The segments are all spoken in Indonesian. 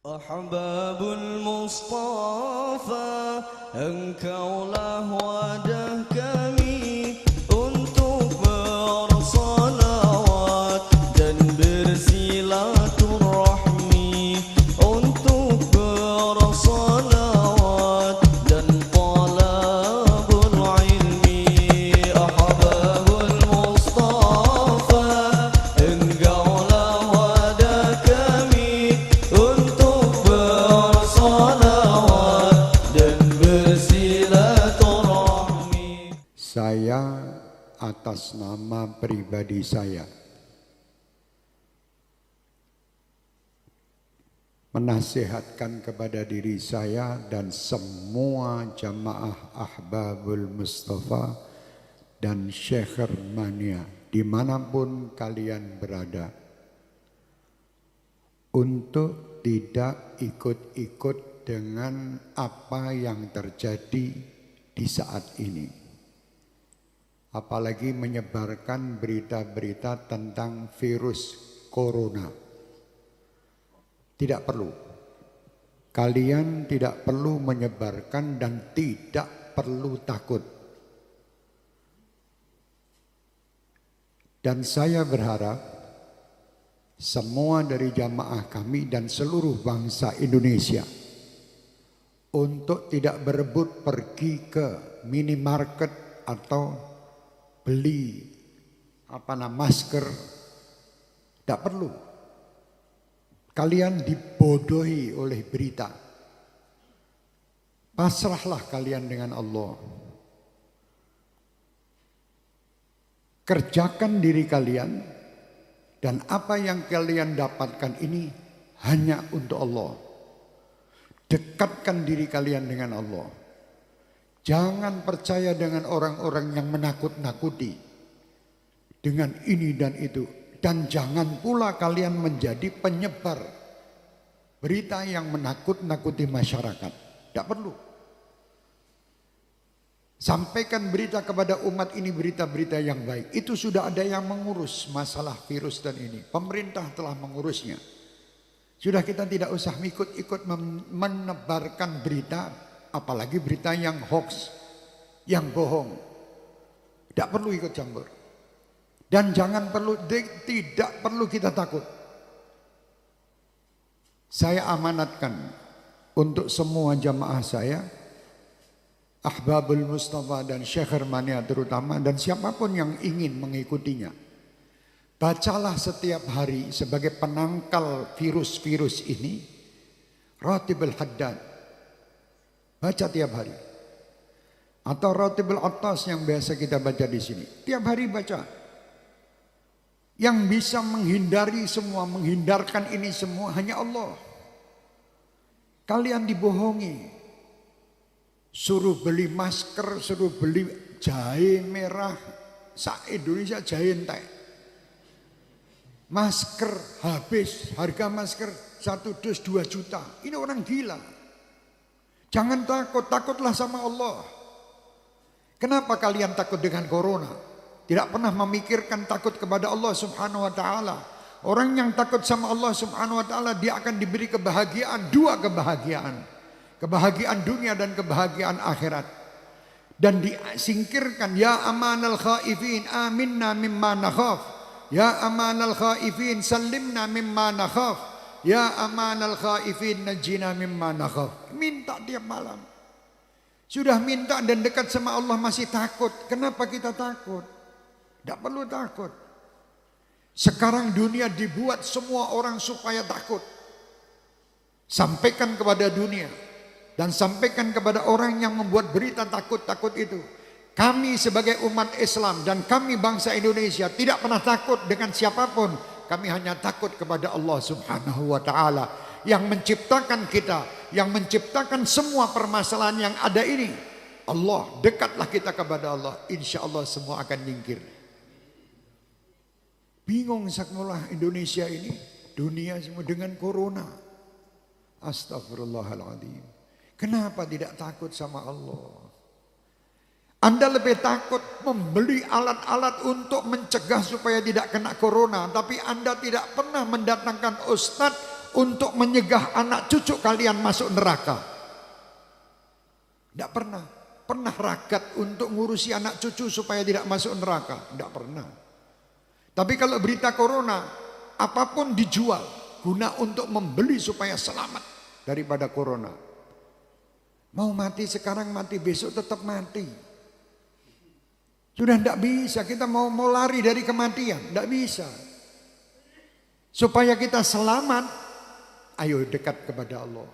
Ahbabul Mustafa, engkaulah wadah kami untuk bersalawat dan bersilaturahmi, untuk bersalawat dan talabul ilmi. Ahbabul Mustafa, engkaulah wadah kami untuk bersalawat dan bersilaturahmi. Saya atas nama pribadi saya menasihatkan kepada diri saya dan semua jamaah Ahbabul Mustafa dan Syekh Mania dimanapun kalian berada untuk tidak ikut-ikut dengan apa yang terjadi di saat ini. Apalagi menyebarkan berita-berita tentang virus corona. Tidak perlu. Kalian tidak perlu menyebarkan dan tidak perlu takut. Dan saya berharap semua dari jamaah kami dan seluruh bangsa Indonesia untuk tidak berebut pergi ke minimarket atau beli masker. Tidak perlu. Kalian dibodohi oleh berita. Pasrahlah kalian dengan Allah. Kerjakan diri kalian dan apa yang kalian dapatkan ini hanya untuk Allah. Dekatkan diri kalian dengan Allah. Jangan percaya dengan orang-orang yang menakut-nakuti dengan ini dan itu. Dan jangan pula kalian menjadi penyebar berita yang menakut-nakuti masyarakat. Tidak perlu. Sampaikan berita kepada umat ini berita-berita yang baik. Itu sudah ada yang mengurus masalah virus dan ini. Pemerintah telah mengurusnya. Sudah kita tidak usah ikut-ikut menebarkan berita. Apalagi berita yang hoax, yang bohong. Tidak perlu ikut campur. Dan tidak perlu kita takut. Saya amanatkan untuk semua jamaah saya, Ahbabul Mustafa dan Syekh Mania terutama, dan siapapun yang ingin mengikutinya. Bacalah setiap hari sebagai penangkal virus-virus ini, Ratibul Haddad. Baca tiap hari. Atau Ratibul Attas yang biasa kita baca di sini. Tiap hari baca. Yang bisa menghindari semua, menghindarkan ini semua hanya Allah. Kalian dibohongi. Suruh beli masker, suruh beli jahe merah. Indonesia jahe entek. Masker habis, harga masker 1 dus 2 juta. Ini orang gila. Jangan takut, takutlah sama Allah. Kenapa kalian takut dengan corona? Tidak pernah memikirkan takut kepada Allah Subhanahu wa ta'ala. Orang yang takut sama Allah Subhanahu wa ta'ala, dia akan diberi kebahagiaan, 2 kebahagiaan. Kebahagiaan dunia dan kebahagiaan akhirat. Dan disingkirkan, ya amanal khaifin aminna mimma nakhaf. Ya amanal khaifin sallimna mimma nakhaf. Ya amanal khaifin najina mimma nakhaf. Minta tiap malam. Sudah minta dan dekat sama Allah masih takut. Kenapa kita takut? Tidak perlu takut. Sekarang dunia dibuat semua orang supaya takut. Sampaikan kepada dunia. Dan sampaikan kepada orang yang membuat berita takut-takut itu. Kami sebagai umat Islam dan kami bangsa Indonesia tidak pernah takut dengan siapapun. Kami hanya takut kepada Allah Subhanahu wa ta'ala. Yang menciptakan kita. Yang menciptakan semua permasalahan yang ada ini. Allah, dekatlah kita kepada Allah. Insya Allah semua akan nyingkir. Bingung sakmulah Indonesia ini, dunia semua dengan corona. Astagfirullahaladzim. Kenapa tidak takut sama Allah? Anda lebih takut membeli alat-alat untuk mencegah supaya tidak kena corona. Tapi Anda tidak pernah mendatangkan ustadz untuk menyegah anak cucu kalian masuk neraka? Tidak pernah. Pernah ragat untuk ngurusi anak cucu supaya tidak masuk neraka? Tidak pernah. Tapi kalau berita corona, apapun dijual guna untuk membeli supaya selamat daripada corona. Mau mati sekarang, mati besok tetap mati. Sudah tidak bisa, kita mau lari dari kematian, tidak bisa. Supaya kita selamat, ayo dekat kepada Allah.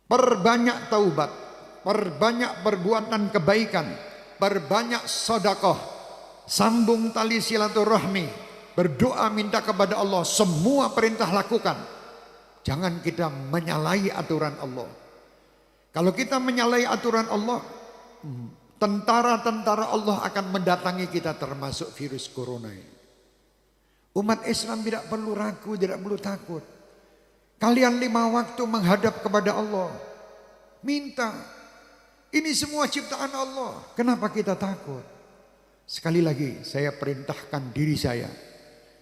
Perbanyak taubat, perbanyak perbuatan kebaikan, perbanyak sedekah, sambung tali silaturahmi, berdoa minta kepada Allah, semua perintah lakukan. Jangan kita menyalahi aturan Allah. Kalau kita menyalahi aturan Allah, tentara-tentara Allah akan mendatangi kita, termasuk virus corona ini. Umat Islam tidak perlu ragu, tidak perlu takut. Kalian 5 waktu menghadap kepada Allah. Minta. Ini semua ciptaan Allah. Kenapa kita takut? Sekali lagi saya perintahkan diri saya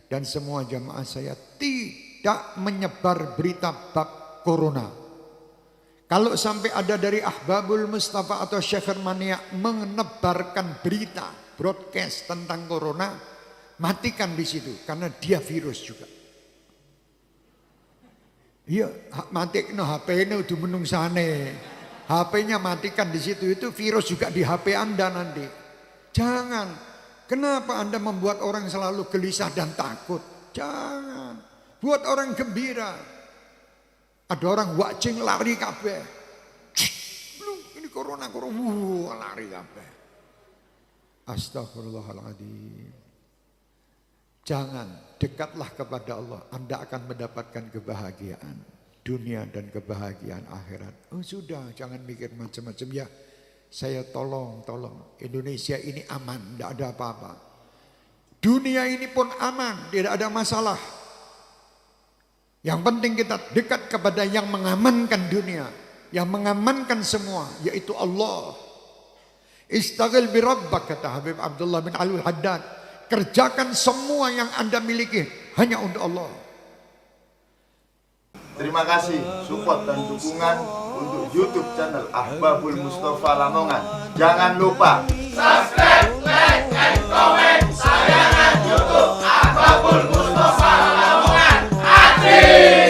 dan semua jamaah saya tidak menyebar berita bab corona. Kalau sampai ada dari Ahbabul Mustafa atau Syekh Mania menebarkan berita, broadcast tentang corona, matikan di situ karena dia virus juga. Iya, matikno HP-nya udah menungsane. HP-nya matikan di situ, itu virus juga di HP Anda nanti. Jangan. Kenapa Anda membuat orang selalu gelisah dan takut? Jangan. Buat orang gembira. Ada orang watching lari kabeh. Belum, ini corona lari kabeh. Astagfirullahaladzim. Jangan, dekatlah kepada Allah. Anda akan mendapatkan kebahagiaan dunia dan kebahagiaan akhirat. Oh sudah, jangan mikir macam-macam ya. Saya tolong. Indonesia ini aman, tidak ada apa-apa. Dunia ini pun aman, tidak ada masalah. Yang penting kita dekat kepada yang mengamankan dunia, yang mengamankan semua, yaitu Allah. Istaghil bi rabbak, kata Habib Abdullah bin Alwi Haddad. Kerjakan semua yang Anda miliki hanya untuk Allah. Terima kasih support dan dukungan untuk YouTube channel Ahbabul Mustafa Lamongan. Jangan lupa subscribe, like, and comment tayangan YouTube Ahbabul Mustafa Lamongan. Asik.